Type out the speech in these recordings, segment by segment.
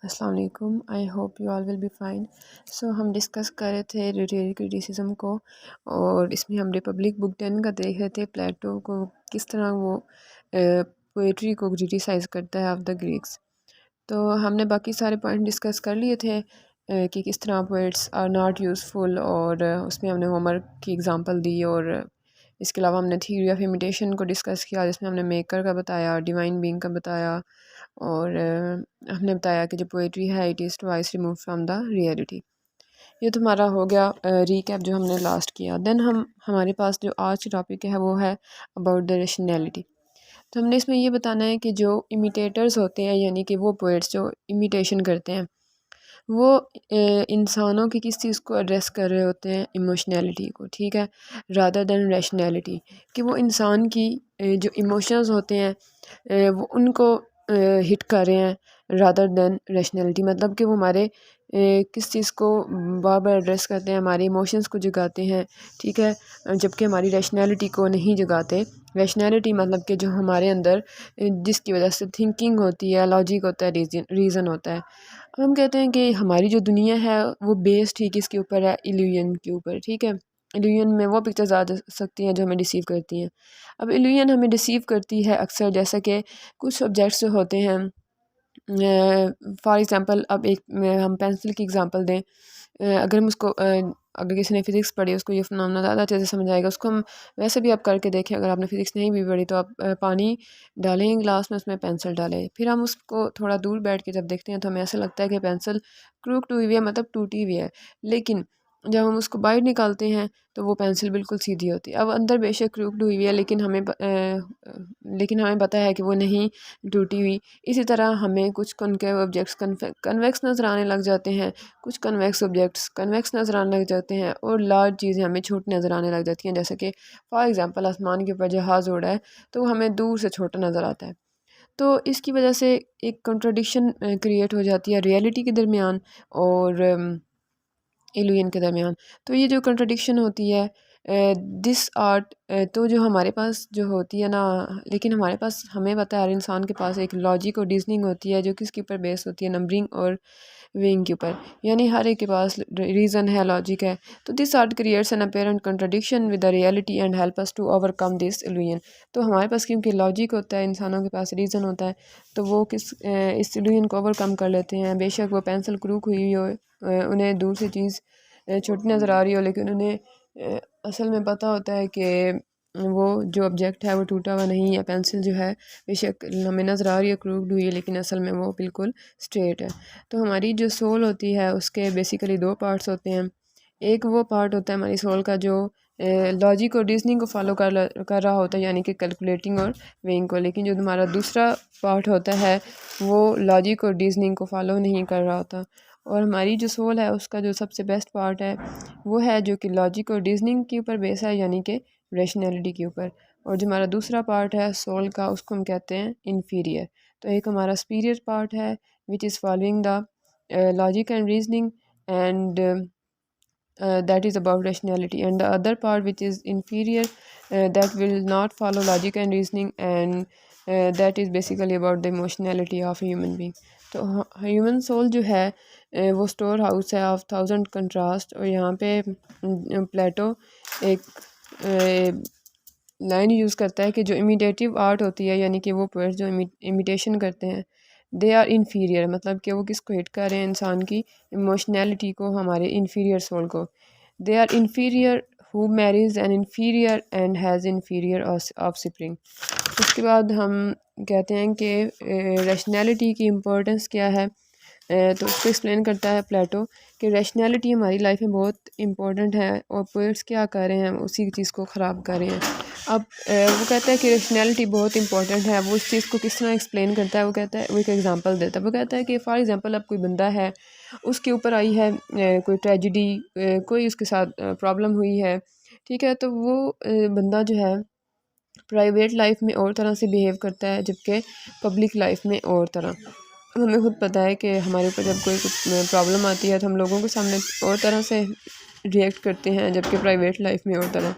अस्सलाम वालेकुम। I hope you all will be fine. So हम डिस्कस कर रहे थे लिटरेरी क्रिटिसिज्म को, और इसमें हम रिपब्लिक बुक 10 का देख रहे थे, प्लेटो को किस तरह वो पोइट्री को क्रिटिसाइज़ करता है ऑफ द ग्रीक्स। तो हमने बाकी सारे पॉइंट डिस्कस कर लिए थे कि किस तरह पोइट्स आर नॉट यूज़फुल, और उसमें हमने होमर की एग्ज़ाम्पल दी, और इसके अलावा हमने थ्योरी ऑफ इमिटेशन को डिस्कस किया जिसमें हमने मेकर का बताया, डिवाइन बीइंग का बताया, और हमने बताया कि जो पोइट्री है it is twice remove from the reality. ये तो हमारा हो गया रीकैप जो हमने लास्ट किया। देन हमारे पास जो आज का टॉपिक है वो है अबाउट द रेशनैलिटी। तो हमने इसमें ये बताना है कि जो इमिटेटर्स होते हैं, यानी कि वो पोइट्स जो इमिटेशन करते हैं, वो इंसानों की किस चीज़ को एड्रेस कर रहे होते हैं, इमोशनैलिटी को, ठीक है, रादर देन रैशनैलिटी। कि वो इंसान की जो इमोशंस होते हैं वो उनको हिट कर रहे हैं, रादर देन रैशनैलिटी। मतलब कि वो हमारे किस चीज़ को बार बार एड्रेस करते हैं, हमारे इमोशंस को जगाते हैं, ठीक है, जबकि हमारी रैशनैलिटी को नहीं जगाते। रैशनैलिटी मतलब कि जो हमारे अंदर जिसकी वजह से थिंकिंग होती है, लॉजिक होता है, रीज़न होता है। अब हम कहते हैं कि हमारी जो दुनिया है वो बेस्ड ही किसके ऊपर है, इल्यूजन के ऊपर, ठीक है। इल्यूजन में वो पिक्चर्स आ सकती हैं जो हमें डिसीव करती हैं। अब इल्यूजन हमें डिसीव करती है अक्सर, जैसा कि कुछ सब्जेक्ट्स होते हैं, फॉर एग्ज़ाम्पल अब एक हम पेंसिल की एग्ज़ाम्पल दें। अगर हम उसको अगर किसी ने फ़िज़िक्स पढ़ी उसको ये फिनोमेना ज़्यादा अच्छे से समझ आएगा। उसको हम वैसे भी आप करके देखें, अगर आपने फ़िज़िक्स नहीं भी पढ़ी तो आप पानी डालें गिलास में, उसमें पेंसिल डालें, फिर हम उसको थोड़ा दूर बैठ के जब देखते हैं तो हमें ऐसा लगता है कि पेंसिल क्रूक्ड हुई हुई है, मतलब टूटी हुई है। लेकिन जब हम उसको बाहर निकालते हैं तो वो पेंसिल बिल्कुल सीधी होती है। अब अंदर बेशक क्रूक्ड हुई हुई है, लेकिन हमें पता है कि वो नहीं टूटी हुई। इसी तरह हमें कुछ कॉन्केव ऑब्जेक्ट्स कन्वेक्स नज़र आने लग जाते हैं, कुछ कन्वेक्स ऑब्जेक्ट्स कन्वेक्स नज़र आने लग जाते हैं, और लार्ज चीज़ें हमें छोटी नज़र आने लग जाती हैं। जैसे कि फॉर एग्ज़ाम्पल आसमान के ऊपर जहाज़ उड़ रहा है तो वो हमें दूर से छोटा नज़र आता है। तो इसकी वजह से एक कंट्राडिक्शन क्रिएट हो जाती है रियलिटी के दरमियान और इल्यूजन के दरमियान। तो ये जो कंट्राडिक्शन होती है दिस आर्ट, तो जो हमारे पास जो होती है ना, लेकिन हमारे पास हमें पता है हर इंसान के पास एक लॉजिक और रीजनिंग होती है जो किसके ऊपर बेस होती है, नंबरिंग और वेइंग के ऊपर। यानी हर एक के पास रीज़न है, लॉजिक है। तो this art creates an apparent contradiction with the reality and help us to overcome this illusion. तो हमारे पास क्योंकि लॉजिक होता है, इंसानों के पास रीज़न होता है, तो वो इस इल्यूजन को ओवरकम कर लेते हैं। बेशक वो पेंसिल क्रूक हुई हो, उन्हें दूर से चीज़ छोटी नज़र आ रही हो, लेकिन उन्हें असल में पता होता है कि वो जो ऑब्जेक्ट है वो टूटा हुआ नहीं है। पेंसिल जो है बेशक हमें नज़र आ रही है क्रूक्ड हुई है, लेकिन असल में वो बिल्कुल स्ट्रेट है। तो हमारी जो सोल होती है उसके बेसिकली दो पार्ट्स होते हैं। एक वो पार्ट होता है हमारी सोल का जो लॉजिक और रीजनिंग को फॉलो कर रहा होता है, यानी कि कैलकुलेटिंग और वेइंग को। लेकिन जो हमारा दूसरा पार्ट होता है वो लॉजिक और रीजनिंग को फॉलो नहीं कर रहा होता। और हमारी जो सोल है उसका जो सबसे बेस्ट पार्ट है वो है जो कि लॉजिक और रीजनिंग के ऊपर बेस है, यानी कि रैशनैलिटी के ऊपर। और जो हमारा दूसरा पार्ट है सोल का, उसको हम कहते हैं इन्फीरियर। तो एक हमारा सुपीरियर पार्ट है which is following the logic and reasoning, and that is about rationality, and the other part which is inferior, that will not follow logic and reasoning, and that is basically about the emotionality of a human being. तो human soul जो है वो store house है of thousand contrast. और यहाँ पे प्लेटो एक line use करता है कि जो इमिटेटिव आर्ट होती है, यानी कि वो पोएट्स जो इमिटेशन करते हैं, दे आर इन्फीरियर। मतलब कि वो किसको हिट कर रहे हैं, इंसान की इमोशनैलिटी को, हमारे इन्फीरियर सोल को। They are inferior who marries an inferior and has inferior offspring. उसके बाद हम कहते हैं कि रैशनैलिटी की इम्पोर्टेंस क्या है। तो उसको एक्सप्लेन करता है प्लेटो कि रैशनैलिटी हमारी लाइफ में बहुत इंपॉर्टेंट है, और पोएट्स क्या कर रहे हैं, उसी चीज़ को ख़राब कर रहे हैं। अब वो कहता है कि रैशनैलिटी बहुत इंपॉर्टेंट है। वो इस चीज़ को किस तरह एक्सप्लेन करता है, वो कहता है, वो एक एग्जांपल देता है। वो कहता है कि फॉर एग्जांपल अब कोई बंदा है, उसके ऊपर आई है कोई ट्रेजिडी, कोई उसके साथ प्रॉब्लम हुई है, ठीक है। तो वो बंदा जो है प्राइवेट लाइफ में और तरह से बिहेव करता है, जबकि पब्लिक लाइफ में और तरह। हमें खुद पता है कि हमारे ऊपर जब कोई कुछ प्रॉब्लम आती है तो हम लोगों के सामने और तरह से रिएक्ट करते हैं, जबकि प्राइवेट लाइफ में और तरह।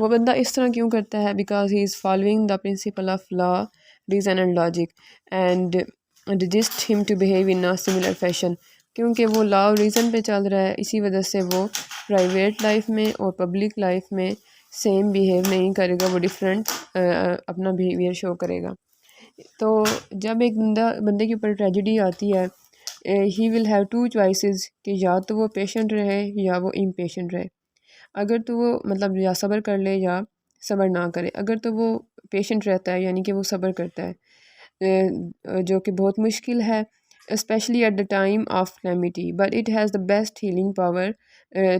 वो बंदा इस तरह क्यों करता है, because he is following the principle of law, reason and logic, and resist him to behave in a similar fashion, क्योंकि वो लॉ ऑफ रीज़न पे चल रहा है, इसी वजह से वो प्राइवेट लाइफ में और पब्लिक लाइफ में सेम बिहेव नहीं करेगा, वो डिफरेंट अपना बिहेवियर शो करेगा। तो जब एक बंदे के ऊपर ट्रेजेडी आती है, he will have two choices कि या तो वो पेशेंट रहे या वो इम्पेशेंट रहे। अगर तो वो मतलब या सब्र कर ले या सब्र ना करे। अगर तो वो पेशेंट रहता है यानी कि वो सब्र करता है, जो कि बहुत मुश्किल है, especially at the time of calamity, but it has the best healing power.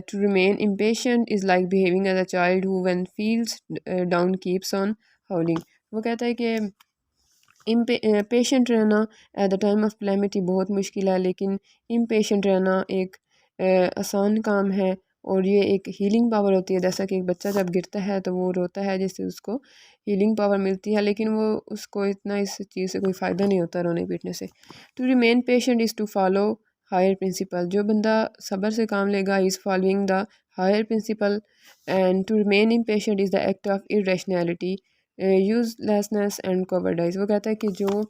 To remain impatient is like behaving as a child who when feels down keeps on howling. वो कहता है कि पेशेंट रहना at the time of calamity बहुत मुश्किल है, लेकिन impatient रहना एक आसान काम है और ये एक हीलिंग पावर होती है। जैसा कि एक बच्चा जब गिरता है तो वो रोता है, जिससे उसको हीलिंग पावर मिलती है, लेकिन वो उसको इतना इस चीज़ से कोई फ़ायदा नहीं होता रोने पीटने से। To remain patient is to follow higher principle, जो बंदा सब्र से काम लेगा is following the higher principle. And to remain impatient is the act of irrationality, uselessness and cowardice. वो कहता है कि जो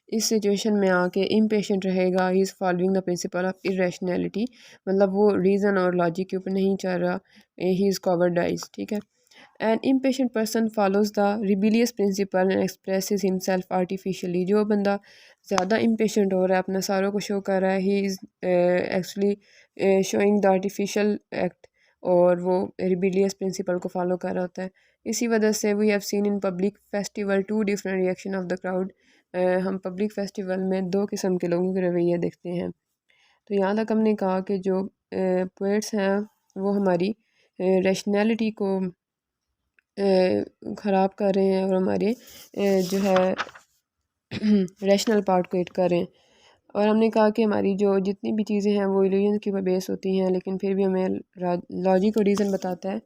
इस सिचुएशन में आके इम्पेशेंट रहेगा, ही is following the principle of irrationality, मतलब वो रीज़न और लॉजिक के ऊपर नहीं चल रहा, ही इज़ कोवर्डाइज। ठीक है। An impatient person follows the rebellious principle and expresses himself artificially, जो बंदा ज़्यादा इम्पेशेंट हो रहा है, अपना सारों को शो कर रहा है, he is actually showing the artificial act, और वो रिबीलियस प्रिंसिपल को फॉलो कर रहा होता है। इसी वजह से we have seen in public festival two different reaction of the crowd, हम पब्लिक फेस्टिवल में दो किस्म के लोगों के रवैये देखते हैं। तो यहाँ तक हमने कहा कि जो पोइट्स हैं वो हमारी रैशनैलिटी को ख़राब कर रहे हैं और हमारे जो है रैशनल पार्ट को हिट कर रहे हैं। और हमने कहा कि हमारी जो जितनी भी चीज़ें हैं वो इल्यूजन के ऊपर बेस होती हैं, लेकिन फिर भी हमें लॉजिक और रीज़न बताता है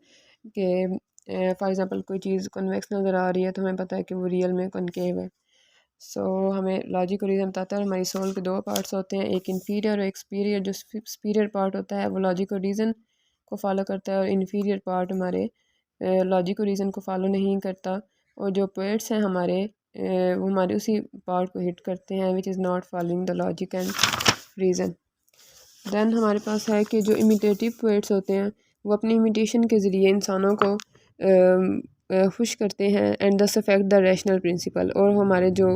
कि फॉर एग्ज़ाम्पल कोई चीज़ कन्वेक्स नज़र आ रही है तो हमें पता है कि वो रियल में कनकेव है। सो हमें लॉजिक और रीज़न बताता है। हमारी सोल के दो पार्ट्स होते हैं, एक इंफीरियर और एक सुपीरियर। जो सुपीरियर पार्ट होता है वो लॉजिक और रीज़न को फॉलो करता है, और इन्फीरियर पार्ट हमारे लॉजिक और रीज़न को फॉलो नहीं करता। और जो पोइट्स हैं हमारे वो हमारे उसी पार्ट को हिट करते हैं, which is not following the logic and reason. Then हमारे पास है कि जो इमिटेटिव पोइट्स होते हैं वो अपनी इमिटेशन के ज़रिए इंसानों को खुश करते हैं, एंड दस अफेक्ट द रैशनल प्रिंसिपल, और हमारे जो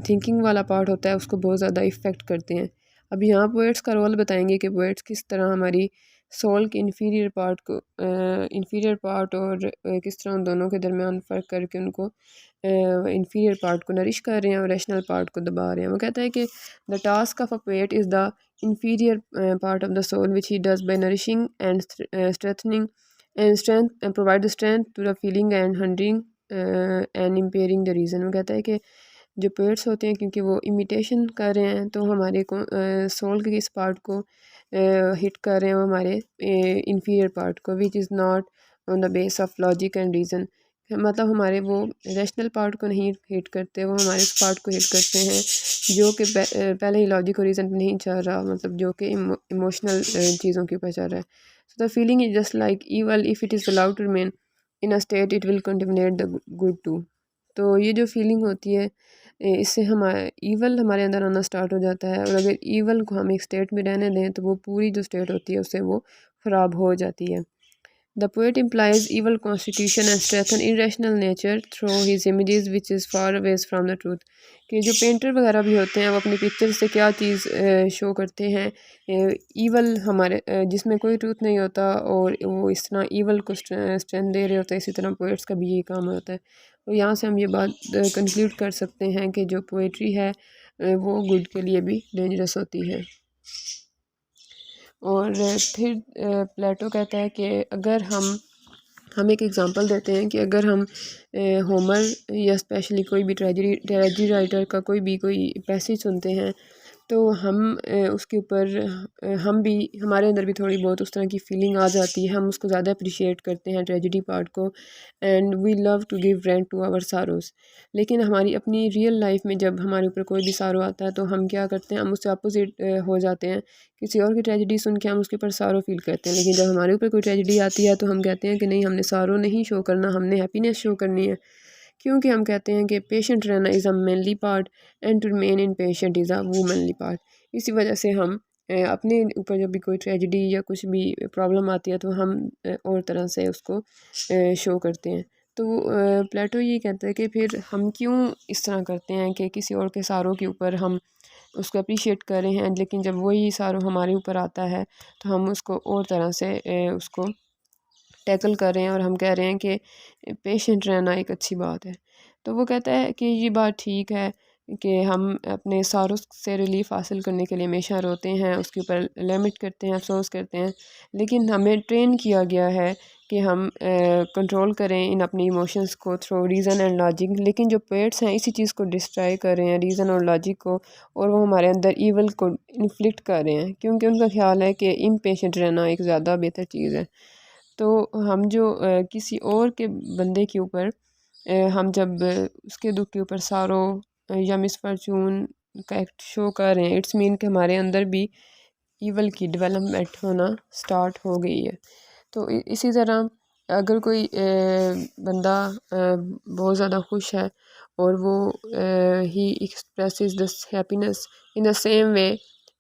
थिंकिंग वाला पार्ट होता है उसको बहुत ज़्यादा इफ़ेक्ट करते हैं। अब यहाँ पोइट्स का रोल बताएंगे कि पोइट्स किस तरह हमारी सोल के इन्फीरियर पार्ट को इन्फीरियर पार्ट और किस तरह उन दोनों के दरमियान फ़र्क करके उनको इन्फीरियर पार्ट को नरिश कर रहे हैं और रैशनल पार्ट को दबा रहे हैं। वो कहता है कि the task of a poet is the inferior part of the soul, which he does by nourishing and strengthening and strength and provide the strength to the feeling and hunting and impairing the reason। वो कहता है कि जो pets होते हैं क्योंकि वो imitation कर रहे हैं तो हमारे को सोल के इस पार्ट को हिट कर रहे हैं, वो हमारे इंफीरियर पार्ट को, विच is not on the base of logic and reason. मतलब हमारे वो रैशनल पार्ट को नहीं हिट करते, वो हमारे उस पार्ट को हिट करते हैं जो कि पहले ही लॉजिक और रीज़न पे नहीं चल रहा, मतलब जो कि इमोशनल चीज़ों के ऊपर चल रहा है। So the feeling is just like evil, if it is allowed to remain in a state it will contaminate the good too. तो ये जो फीलिंग होती है इससे हमारा ईवल हमारे अंदर आना स्टार्ट हो जाता है, और अगर ईवल को हम एक स्टेट में रहने दें तो वो पूरी जो स्टेट होती है उससे वो ख़राब हो जाती है। The poet implies evil constitution and strengthen irrational nature through his images which is far away from the truth। कि जो पेंटर वगैरह भी होते हैं वो अपनी पिक्चर से क्या चीज़ शो करते हैं, ईवल हमारे जिसमें कोई ट्रूथ नहीं होता, और वो इस तरह ईवल को स्ट्रेंथ दे रहे होते हैं। इसी तरह पोइट्स का भी यही काम होता है। तो यहाँ से हम ये बात कंक्लूड कर सकते हैं कि जो पोइट्री है वो गुड के लिए भी डेंजरस होती है। और फिर प्लेटो कहता है कि अगर हम एक एग्ज़ाम्पल देते हैं कि अगर हम होमर या स्पेशली कोई भी ट्रेजेडी राइटर का कोई पैसेज सुनते हैं तो हम उसके ऊपर हम भी हमारे अंदर भी थोड़ी बहुत उस तरह की फीलिंग आ जाती है, हम उसको ज़्यादा अप्रिशिएट करते हैं ट्रेजेडी पार्ट को, and we love to give rent to our sorrows. लेकिन हमारी अपनी रियल लाइफ में जब हमारे ऊपर कोई भी सारो आता है तो हम क्या करते हैं, हम उससे अपोजिट हो जाते हैं। किसी और की ट्रेजेडी सुन के हम उसके ऊपर सारो फील करते हैं, लेकिन जब हमारे ऊपर कोई ट्रेजेडी आती है तो हम कहते हैं कि नहीं, हमने सारो नहीं शो करना, हमने हैप्पीनेस शो करनी है। क्योंकि हम कहते हैं कि पेशेंट रहना is a manly part and to remain in patient is a womanly part. इसी वजह से हम अपने ऊपर जब भी कोई ट्रेजिडी या कुछ भी प्रॉब्लम आती है तो हम और तरह से उसको शो करते हैं। तो प्लेटो ये कहता है कि फिर हम क्यों इस तरह करते हैं कि किसी और के सारों के ऊपर हम उसको अप्रिशिएट कर रहे हैं, लेकिन जब वही सारों हमारे ऊपर आता है तो हम उसको और तरह से उसको टैकल कर रहे हैं और हम कह रहे हैं कि पेशेंट रहना एक अच्छी बात है। तो वो कहता है कि ये बात ठीक है कि हम अपने सारों से रिलीफ हासिल करने के लिए हमेशा रोते हैं, उसके ऊपर लिमिट करते हैं, अफसोस करते हैं, लेकिन हमें ट्रेन किया गया है कि हम कंट्रोल करें इन अपनी इमोशंस को थ्रू रीज़न एंड लॉजिक। लेकिन जो पेट्स हैं इसी चीज़ को डिस्ट्रॉय कर रहे हैं, रीज़न और लॉजिक को, और वो हमारे अंदर ईवल को इन्फ्लिक्ट कर रहे हैं क्योंकि उनका ख्याल है कि इम्पेशेंट रहना एक ज़्यादा बेहतर चीज़ है। तो हम जो किसी और के बंदे के ऊपर हम जब उसके दुख के ऊपर सारो या मिसफॉर्चून का एक्ट शो कर रहे हैं, इट्स मीन कि हमारे अंदर भी ईवल की डेवलपमेंट होना स्टार्ट हो गई है। तो इसी तरह अगर कोई बंदा बहुत ज़्यादा खुश है और वो ही expresses this happiness in the same way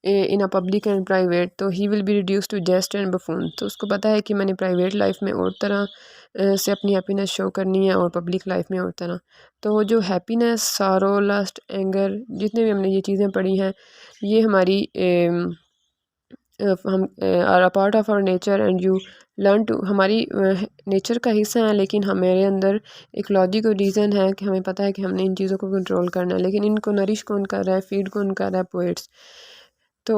in a public and private, तो he will be reduce to jest and buffoon. तो उसको पता है कि मैंने प्राइवेट लाइफ में और तरह से अपनी हैप्पीनेस शो करनी है और पब्लिक लाइफ में और तरह। तो वो जो हैप्पीनेस, सारो, लस्ट, एंगर, जितने भी हमने ये चीज़ें पढ़ी हैं, ये हमारी हम are a part of our nature and you learn to, हमारी नेचर का हिस्सा है, लेकिन हमारे अंदर एक लॉजिक और रीज़न है कि हमें पता है कि हमने इन चीज़ों को कंट्रोल करना है। लेकिन इनको नरिश कौन कर रहा है, फीड कौन कर रहा है? पोइट्स। तो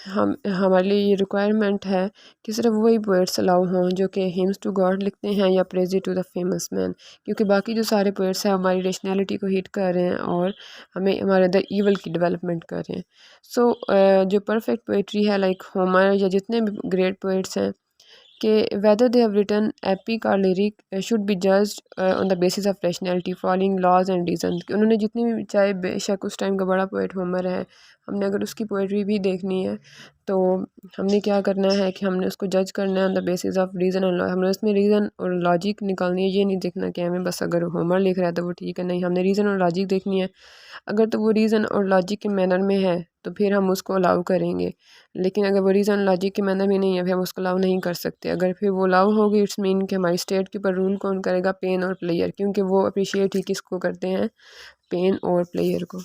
हम हमारे लिए ये रिक्वायरमेंट है कि सिर्फ वही पोइट्स अलाउ हों जो कि हिम्स टू गॉड लिखते हैं या praise to the famous man, क्योंकि बाकी जो सारे पोइट्स हैं हमारी रेशनैलिटी को हिट कर रहे हैं और हमें हमारे अंदर ईवल की डेवलपमेंट कर रहे हैं। सो जो परफेक्ट पोइट्री है लाइक होमर या जितने भी ग्रेट पोइट्स हैं, कि whether they have written epic or lyric should be judged on the basis of rationality following laws and reasons। कि उन्होंने जितनी भी, चाहे बेशक उस टाइम का बड़ा पोइट होमर है, हमने अगर उसकी पोइट्री भी देखनी है तो हमने क्या करना है कि हमने उसको जज करना है on the basis of reason and law. हमने उसमें रीज़न और लॉजिक निकालनी है, ये नहीं देखना कि हमें बस अगर होमर लिख रहा है तो वो ठीक है, नहीं, हमने रीज़न और लॉजिक देखनी है। अगर तो वो रीज़न और लॉजिक के मैनर में है तो फिर हम उसको अलाउ करेंगे, लेकिन अगर वो रीज़न लॉजिक के मैनर में नहीं है फिर हम उसको अलाउ नहीं कर सकते। अगर फिर वो अलाउ होगी, इट्स मीन कि हमारी स्टेट के ऊपर रूल कौन करेगा? पेन और प्लेयर, क्योंकि वो अप्रिशिएट ही किसको करते हैं? पेन और प्लेयर को।